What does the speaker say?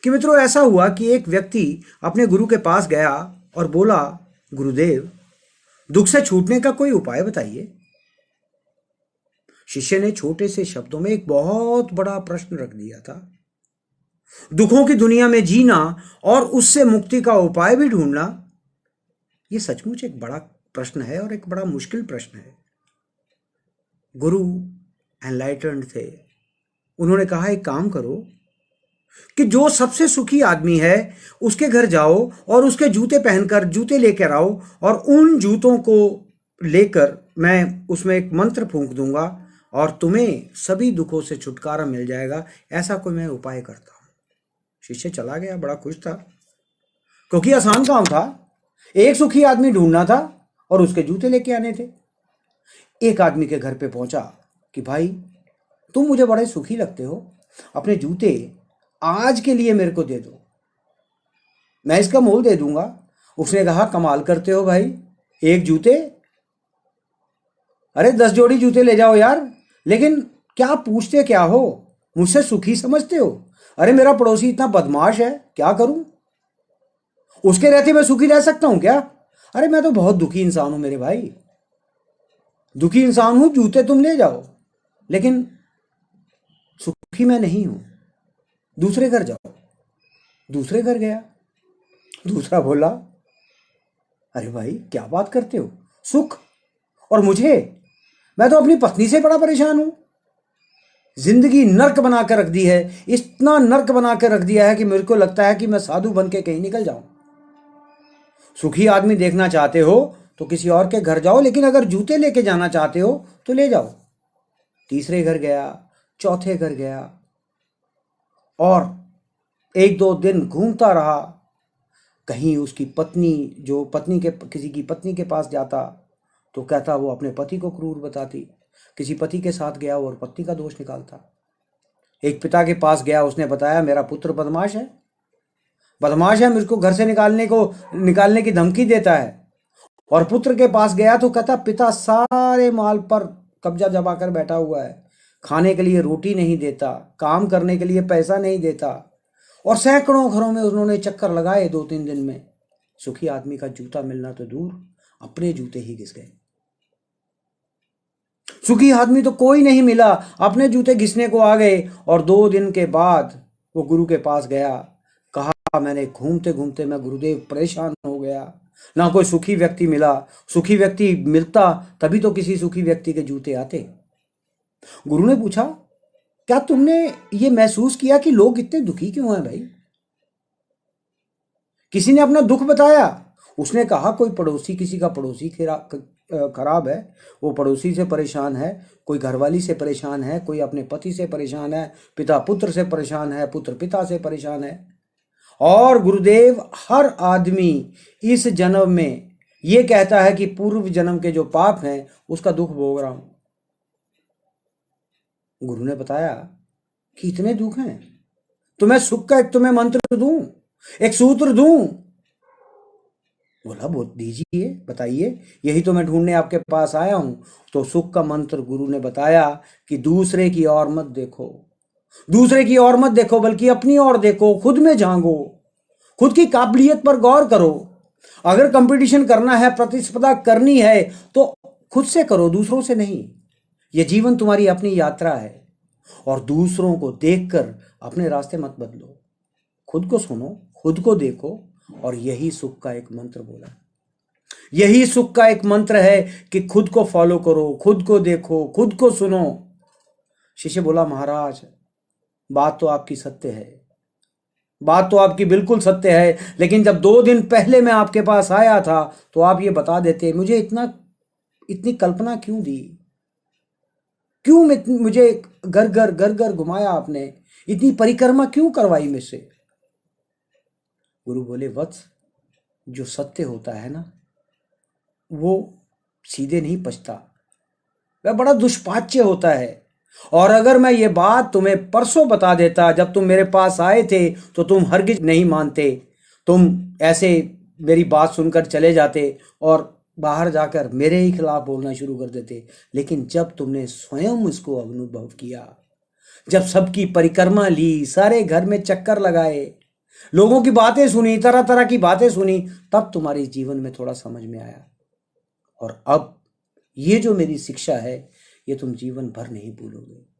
कि मित्रों ऐसा हुआ कि एक व्यक्ति अपने गुरु के पास गया और बोला, गुरुदेव, दुख से छूटने का कोई उपाय बताइए। शिष्य ने छोटे से शब्दों में एक बहुत बड़ा प्रश्न रख दिया था। दुखों की दुनिया में जीना और उससे मुक्ति का उपाय भी ढूंढना, यह सचमुच एक बड़ा प्रश्न है और एक बड़ा मुश्किल प्रश्न है। गुरु एनलाइटेंड थे। उन्होंने कहा, एक काम करो कि जो सबसे सुखी आदमी है उसके घर जाओ और उसके जूते पहनकर जूते लेकर आओ, और उन जूतों को लेकर मैं उसमें एक मंत्र फूंक दूंगा और तुम्हें सभी दुखों से छुटकारा मिल जाएगा। ऐसा कोई मैं उपाय करता हूं। शिष्य चला गया, बड़ा खुश था, क्योंकि आसान काम था। एक सुखी आदमी ढूंढना था और उसके जूते लेके आने थे। एक आदमी के घर पे पहुंचा कि भाई, तुम मुझे बड़े सुखी लगते हो, अपने जूते आज के लिए मेरे को दे दो, मैं इसका मोल दे दूंगा। उसने कहा, कमाल करते हो भाई, एक जूते? अरे 10 जोड़ी जूते ले जाओ यार। लेकिन क्या पूछते क्या हो, मुझसे सुखी समझते हो? अरे मेरा पड़ोसी इतना बदमाश है, क्या करूं? उसके रहते मैं सुखी रह सकता हूं क्या? अरे मैं तो बहुत दुखी इंसान हूं मेरे भाई, दुखी इंसान हूं। जूते तुम ले जाओ, लेकिन सुखी मैं नहीं हूं। दूसरे घर जाओ। दूसरे घर गया। दूसरा बोला, अरे भाई क्या बात करते हो, सुख? और मुझे? मैं तो अपनी पत्नी से बड़ा परेशान हूं। जिंदगी नर्क बना कर रख दी है, इतना नर्क बना कर रख दिया है कि मेरे को लगता है कि मैं साधु बन के कहीं निकल जाऊं। सुखी आदमी देखना चाहते हो तो किसी और के घर जाओ, लेकिन अगर जूते लेके जाना चाहते हो तो ले जाओ। तीसरे घर गया, चौथे घर गया, और 1-2 दिन घूमता रहा। कहीं उसकी पत्नी, जो पत्नी के किसी की पत्नी के पास जाता तो कहता वो अपने पति को क्रूर बताती। किसी पति के साथ गया और पत्नी का दोष निकालता। एक पिता के पास गया, उसने बताया मेरा पुत्र बदमाश है, मुझको घर से निकालने की धमकी देता है। और पुत्र के पास गया तो कहता पिता सारे माल पर कब्जा जमा कर बैठा हुआ है, खाने के लिए रोटी नहीं देता, काम करने के लिए पैसा नहीं देता। और सैकड़ों घरों में उन्होंने चक्कर लगाए 2-3 दिन में। सुखी आदमी का जूता मिलना तो दूर, अपने जूते ही घिस गए। सुखी आदमी तो कोई नहीं मिला, अपने जूते घिसने को आ गए। और 2 दिन के बाद वो गुरु के पास गया। कहा, मैंने घूमते घूमते मैं गुरुदेव परेशान हो गया, ना कोई सुखी व्यक्ति मिला। सुखी व्यक्ति मिलता तभी तो किसी सुखी व्यक्ति के जूते आते। गुरु ने पूछा, क्या तुमने ये महसूस किया कि लोग इतने दुखी क्यों हैं भाई? किसी ने अपना दुख बताया। उसने कहा, कोई पड़ोसी, किसी का पड़ोसी खराब है, वो पड़ोसी से परेशान है, कोई घरवाली से परेशान है, कोई अपने पति से परेशान है, पिता पुत्र से परेशान है, पुत्र पिता से परेशान है। और गुरुदेव, हर आदमी इस जन्म में ये कहता है कि पूर्व जन्म के जो पाप हैं उसका दुख भोग रहा हूं। गुरु ने बताया कि इतने दुख हैं तो मैं सुख का एक तुम्हें मंत्र दूं, एक सूत्र दूं। बोला, वो दीजिए, बताइए, यही तो मैं ढूंढने आपके पास आया हूं। तो सुख का मंत्र गुरु ने बताया कि दूसरे की ओर मत देखो, दूसरे की ओर मत देखो, बल्कि अपनी ओर देखो, खुद में झांको, खुद की काबिलियत पर गौर करो। अगर कंपटीशन करना है, प्रतिस्पर्धा करनी है, तो खुद से करो, दूसरों से नहीं। यह जीवन तुम्हारी अपनी यात्रा है, और दूसरों को देखकर अपने रास्ते मत बदलो। खुद को सुनो, खुद को देखो, और यही सुख का एक मंत्र बोला। यही सुख का एक मंत्र है कि खुद को फॉलो करो, खुद को देखो, खुद को सुनो। शिष्य बोला, महाराज, बात तो आपकी सत्य है, बात तो आपकी बिल्कुल सत्य है, लेकिन जब 2 दिन पहले मैं आपके पास आया था तो आप ये बता देते, मुझे इतनी कल्पना क्यों दी? क्यों मुझे घर घर घुमाया आपने? इतनी परिक्रमा क्यों करवाई मुझसे? गुरु बोले, वत्स, जो सत्य होता है ना, वो सीधे नहीं पचता, वह बड़ा दुष्पाच्य होता है। और अगर मैं ये बात तुम्हें परसों बता देता, जब तुम मेरे पास आए थे, तो तुम हरगिज नहीं मानते। तुम ऐसे मेरी बात सुनकर चले जाते और बाहर जाकर मेरे ही खिलाफ बोलना शुरू कर देते। लेकिन जब तुमने स्वयं इसको अनुभव किया, जब सबकी परिक्रमा ली, सारे घर में चक्कर लगाए, लोगों की बातें सुनी, तरह तरह की बातें सुनी, तब तुम्हारे जीवन में थोड़ा समझ में आया। और अब ये जो मेरी शिक्षा है, ये तुम जीवन भर नहीं भूलोगे।